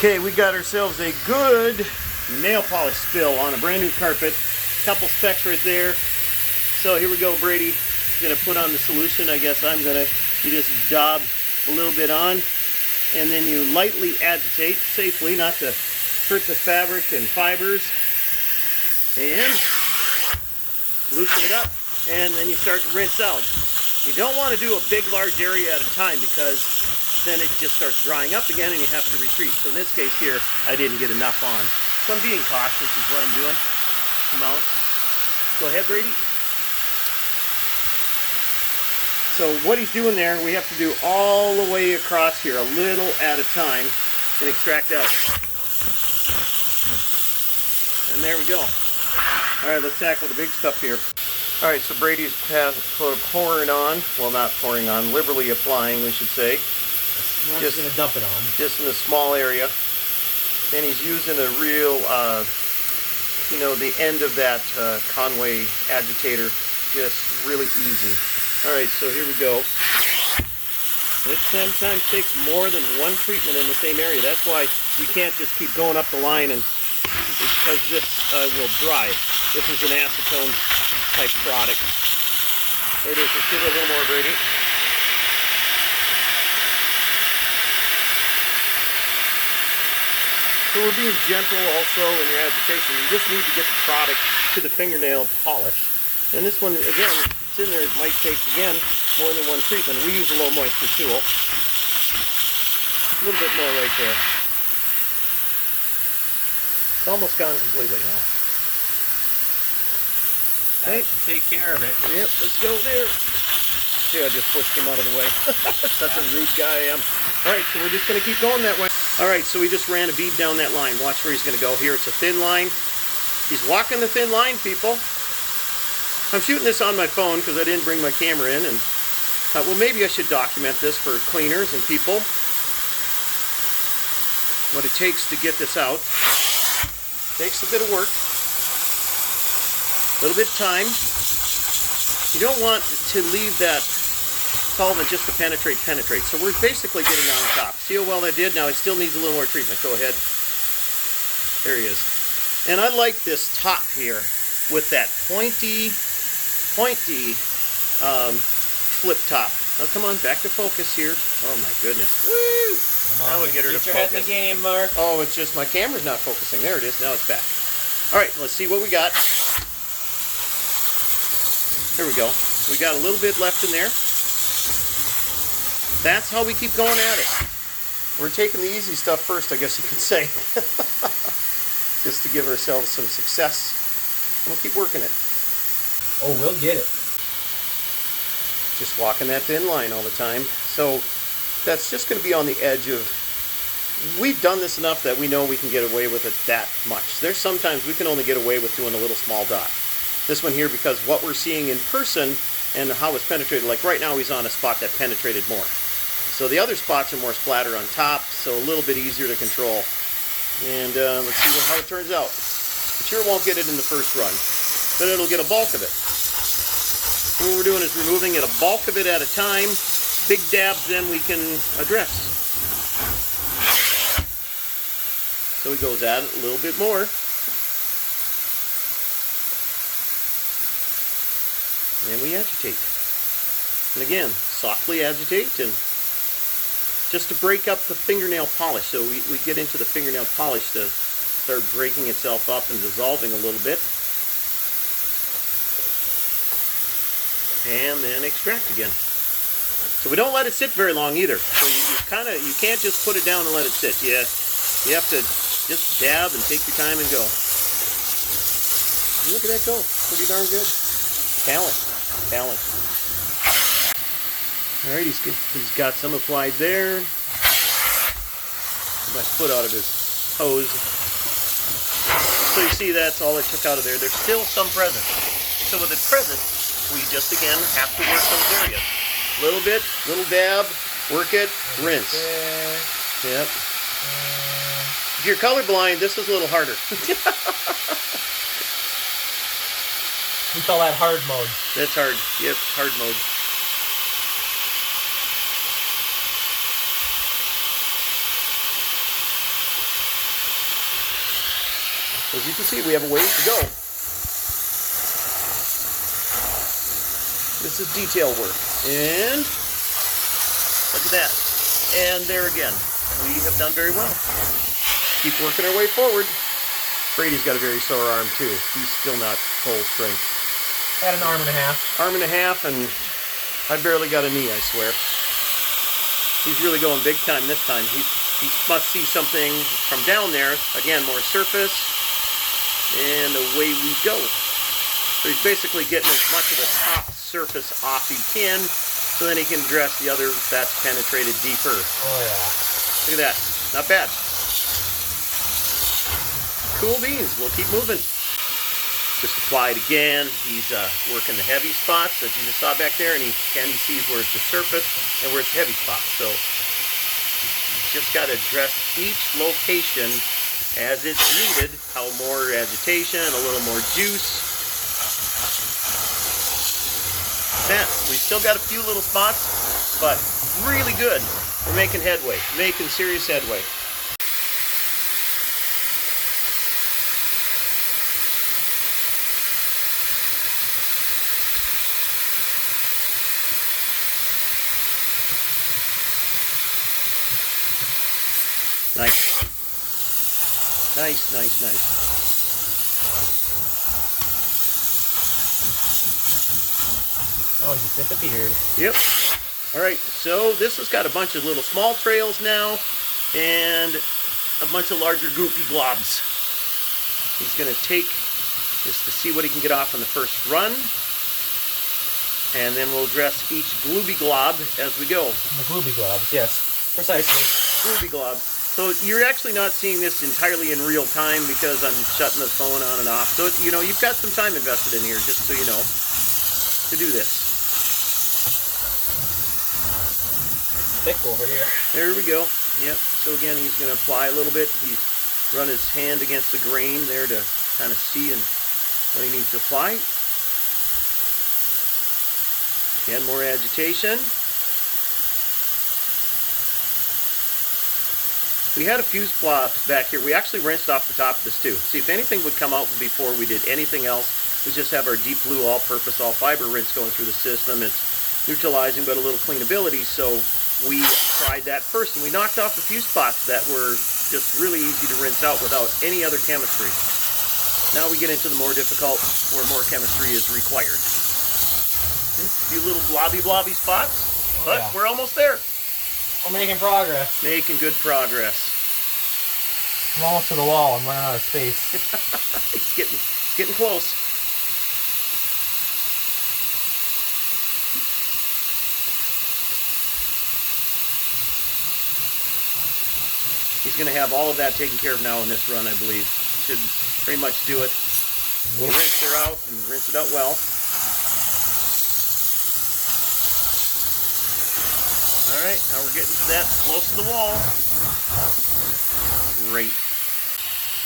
Okay, we got ourselves a good nail polish spill on a brand new carpet. Couple specks right there. So here we go, Brady. Gonna put on the solution. I guess you just daub a little bit on, and then you lightly agitate safely, not to hurt the fabric and fibers, and loosen it up, and then you start to rinse out. You don't want to do a big, large area at a time, because then it just starts drying up again and you have to retreat. So in this case here, I didn't get enough on. So I'm being cautious is what I'm doing. Mount. Go ahead, Brady. So what he's doing there, we have to do all the way across here, a little at a time, and extract out. And there we go. All right, let's tackle the big stuff here. All right, so Brady's pouring on, well, not pouring on, liberally applying, we should say. I'm just going to dump it on. Just in a small area. And he's using a real, you know, the end of that Conway agitator, just really easy. All right, so here we go. This sometimes takes more than one treatment in the same area. That's why you can't just keep going up the line, and because this will dry. This is an acetone type product. There it is. Let's give it a little more, Brady. So we're being gentle also in your agitation. You just need to get the product to the fingernail polish. And this one, again, it's in there, it might take, again, more than one treatment. We use a low moisture tool. A little bit more right there. It's almost gone completely now. That should take care of it. Yep, let's go there. See, I just pushed him out of the way. Such a rude guy I am. All right, so we're just going to keep going that way. All right, so we just ran a bead down that line. Watch where he's going to go here. It's a thin line. He's walking the thin line, people. I'm shooting this on my phone because I didn't bring my camera in. And well, maybe I should document this for cleaners and people. What it takes to get this out. Takes a bit of work. A little bit of time. You don't want to leave that solvent just to penetrate. So we're basically getting on top. See how well that did? Now it still needs a little more treatment. Go ahead. There he is. And I like this top here with that pointy flip top. Now come on, back to focus here. Oh my goodness. Woo! Now we'll get her to focus. Get your head in the game, Mark. Oh, it's just my camera's not focusing. There it is. Now it's back. All right, let's see what we got. There we go. We got a little bit left in there. That's how we keep going at it. We're taking the easy stuff first, I guess you could say. Just to give ourselves some success. And we'll keep working it. Oh, we'll get it. Just walking that thin line all the time. So that's just going to be on the edge of... We've done this enough that we know we can get away with it that much. There's sometimes we can only get away with doing a little small dot. This one here, because what we're seeing in person and how it's penetrated, like right now he's on a spot that penetrated more. So the other spots are more splattered on top, so a little bit easier to control. And let's see how it turns out. It sure won't get it in the first run, but it'll get a bulk of it. So what we're doing is removing it a bulk of it at a time. Big dabs then we can address. So he goes at it a little bit more. And we agitate. And again, softly agitate, and just to break up the fingernail polish. So we get into the fingernail polish to start breaking itself up and dissolving a little bit. And then extract again. So we don't let it sit very long either. So you can't just put it down and let it sit. You have to just dab and take your time and go. And look at that go. Pretty darn good. Talent. All right, he's got some applied there. My foot out of his hose. So you see that's all it took out of there. There's still some present. So with it present, we just again have to work those areas. Little bit, little dab, work it, rinse. Yep. If you're colorblind, this is a little harder. We call that hard mode. That's hard. Yep, hard mode. As you can see, we have a ways to go. This is detail work. And look at that. And there again, we have done very well. Keep working our way forward. Brady's got a very sore arm too. He's still not full strength. Had an arm and a half. Arm and a half, and I barely got a knee, I swear. He's really going big time this time. He must see something from down there. Again, more surface. And away we go. So he's basically getting as much of the top surface off he can, so then he can address the other that's penetrated deeper. Oh yeah. Look at that. Not bad. Cool beans. We'll keep moving. Just applied again. He's working the heavy spots that you just saw back there, and he sees where it's the surface and where it's the heavy spots. So you just got to address each location as it's needed. How more agitation, a little more juice. That we still got a few little spots, but really good. We're making headway, making serious headway. Nice. Nice, nice, nice. Oh, it just disappeared. Yep. Alright, so this has got a bunch of little small trails now, and a bunch of larger goopy globs. He's going to take just to see what he can get off on the first run, and then we'll address each glooby glob as we go. The glooby globs, yes. Precisely. Glooby glob. So you're actually not seeing this entirely in real time because I'm shutting the phone on and off. So, you know, you've got some time invested in here, just so you know, to do this. Thick over here. There we go. Yep. So again, he's going to apply a little bit. He's run his hand against the grain there to kind of see and what he needs to apply. Again, more agitation. We had a fuse plops back here. We actually rinsed off the top of this too. See if anything would come out before we did anything else. We just have our deep blue all-purpose all-fiber rinse going through the system. It's neutralizing but a little cleanability, so we tried that first and we knocked off a few spots that were just really easy to rinse out without any other chemistry. Now we get into the more difficult where more chemistry is required. A few little blobby spots, but yeah, we're almost there. We're making progress. Making good progress. I'm almost to the wall. I'm running out of space. It's getting close. He's going to have all of that taken care of now in this run, I believe. Should pretty much do it. We'll rinse her out and rinse it out well. Alright, now we're getting to that close to the wall. Great.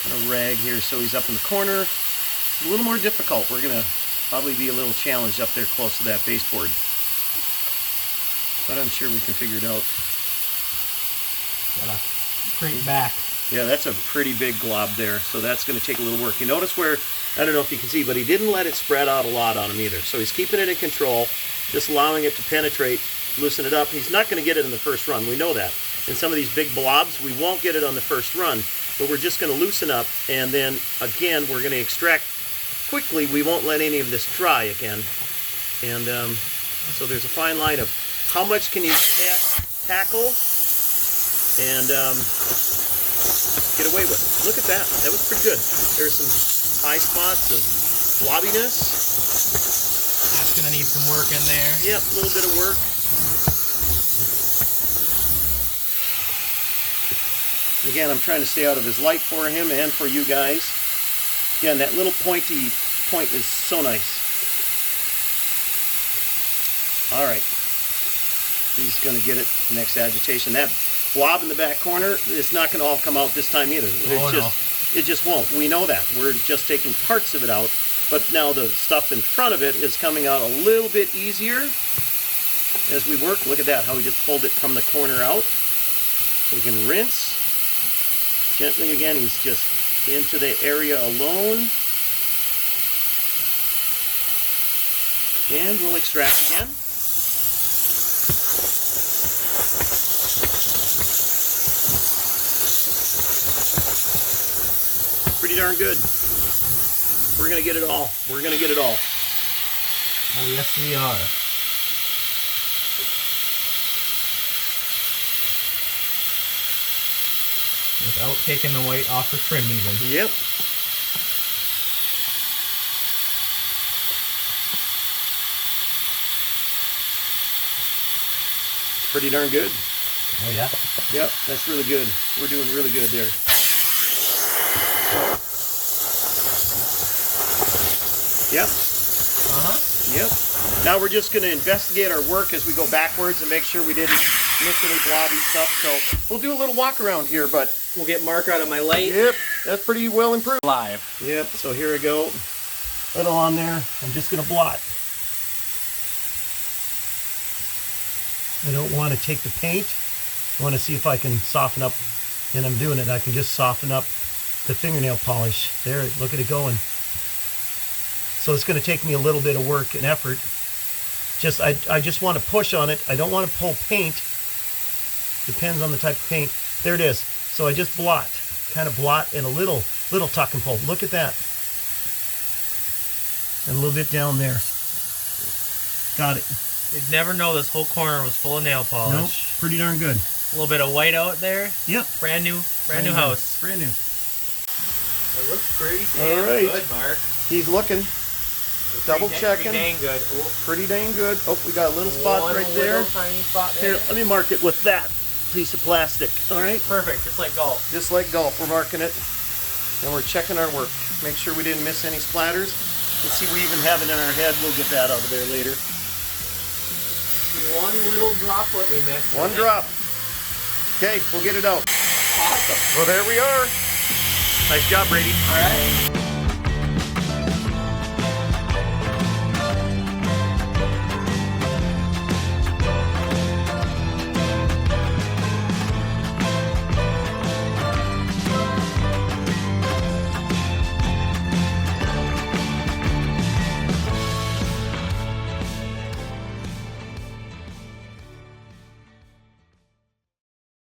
A rag here so he's up in the corner. It's a little more difficult. We're going to probably be a little challenged up there close to that baseboard. But I'm sure we can figure it out. Got a great back. Yeah, that's a pretty big glob there, so that's going to take a little work. You notice where, I don't know if you can see, but he didn't let it spread out a lot on him either. So he's keeping it in control, just allowing it to penetrate, loosen it up. He's not going to get it in the first run, we know that. In some of these big blobs, we won't get it on the first run, but we're just going to loosen up, and then, again, we're going to extract quickly. We won't let any of this dry again. And so there's a fine line of how much can you tackle and get away with it. Look at that. That was pretty good. There's some high spots of blobbiness. That's going to need some work in there. Yep, a little bit of work. Again, I'm trying to stay out of his light for him and for you guys. Again, that little pointy point is so nice. All right. He's going to get it next agitation. That blob in the back corner, it's not going to all come out this time either. It just won't. We know that. We're just taking parts of it out, but now the stuff in front of it is coming out a little bit easier as we work. Look at that, how we just pulled it from the corner out. We can rinse gently again. He's just into the area alone. And we'll extract again. Pretty darn good. We're gonna get it all. We're gonna get it all. Oh, yes, we are. Without taking the white off the trim even. Yep. Pretty darn good. Oh yeah? Yep, that's really good. We're doing really good there. Yep. Uh-huh. Yep. Now we're just going to investigate our work as we go backwards and make sure we didn't miss any blobby stuff. So we'll do a little walk around here, but We'll get Mark out of my light. yep, that's pretty well improved. Live. Yep, so here we go. Little on there. I'm just going to blot. I don't want to take the paint. I want to see if I can soften up, and I'm doing it. I can just soften up the fingernail polish. There, look at it going. So it's going to take me a little bit of work and effort. I just want to push on it. I don't want to pull paint. Depends on the type of paint. There it is. So I just blot, kind of blot, and a little tuck and pull. Look at that. And a little bit down there. Got it. You'd never know this whole corner was full of nail polish. Nope, pretty darn good. A little bit of white out there. Yep. Brand new house. Brand new. It looks pretty All right. good, Mark. He's looking. Double checking. Pretty dang good. Ooh. Pretty dang good. Oh, we got a little spot One right there. little tiny spot there. Here, let me mark it with that piece of plastic. All right. Perfect, just like golf. Just like golf, we're marking it. And we're checking our work. Make sure we didn't miss any splatters. Let's see, we even have it in our head. We'll get that out of there later. One little droplet we missed. One drop. Okay, we'll get it out. Awesome. Well, there we are. Nice job, Brady. All right.